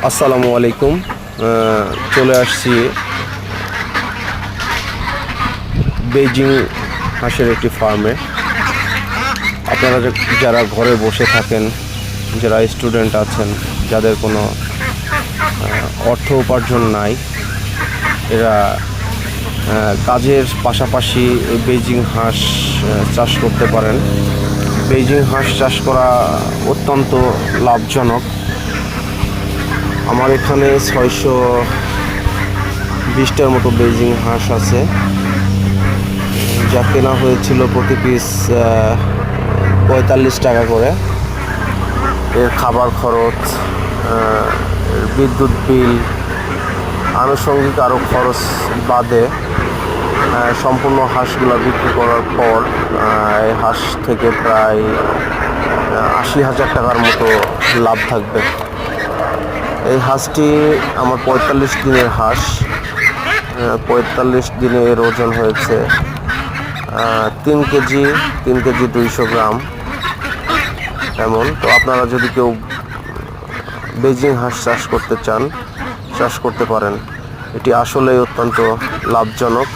আসসালামু আলাইকুম। চলে আসছি বেইজিং হাঁসের একটি ফার্মে। আপনারা যারা ঘরে বসে থাকেন, যারা স্টুডেন্ট আছেন, যাদের কোনো অর্থ উপার্জন নাই, এরা কাজের পাশাপাশি বেইজিং হাঁস চাষ করতে পারেন। বেইজিং হাঁস চাষ করা অত্যন্ত লাভজনক। আমার এখানে 620টার মতো বেইজিং হাঁস আছে, যা কেনা হয়েছিল প্রতি পিস 45 টাকা করে। এর খাবার খরচ, বিদ্যুৎ বিল, আনুষঙ্গিক আরও খরচ বাদে সম্পূর্ণ হাঁসগুলো বিক্রি করার পর এই হাঁস থেকে প্রায় 80,000 টাকার মতো লাভ থাকবে। এই হাঁসটি আমার 45 দিনের হাঁস। 45 দিনে এর ওজন হয়েছে 3 কেজি 200 গ্রাম এমন। তো আপনারা যদি কেউ বেইজিং হাঁস চাষ করতে চান, চাষ করতে পারেন। এটি আসলেই অত্যন্ত লাভজনক।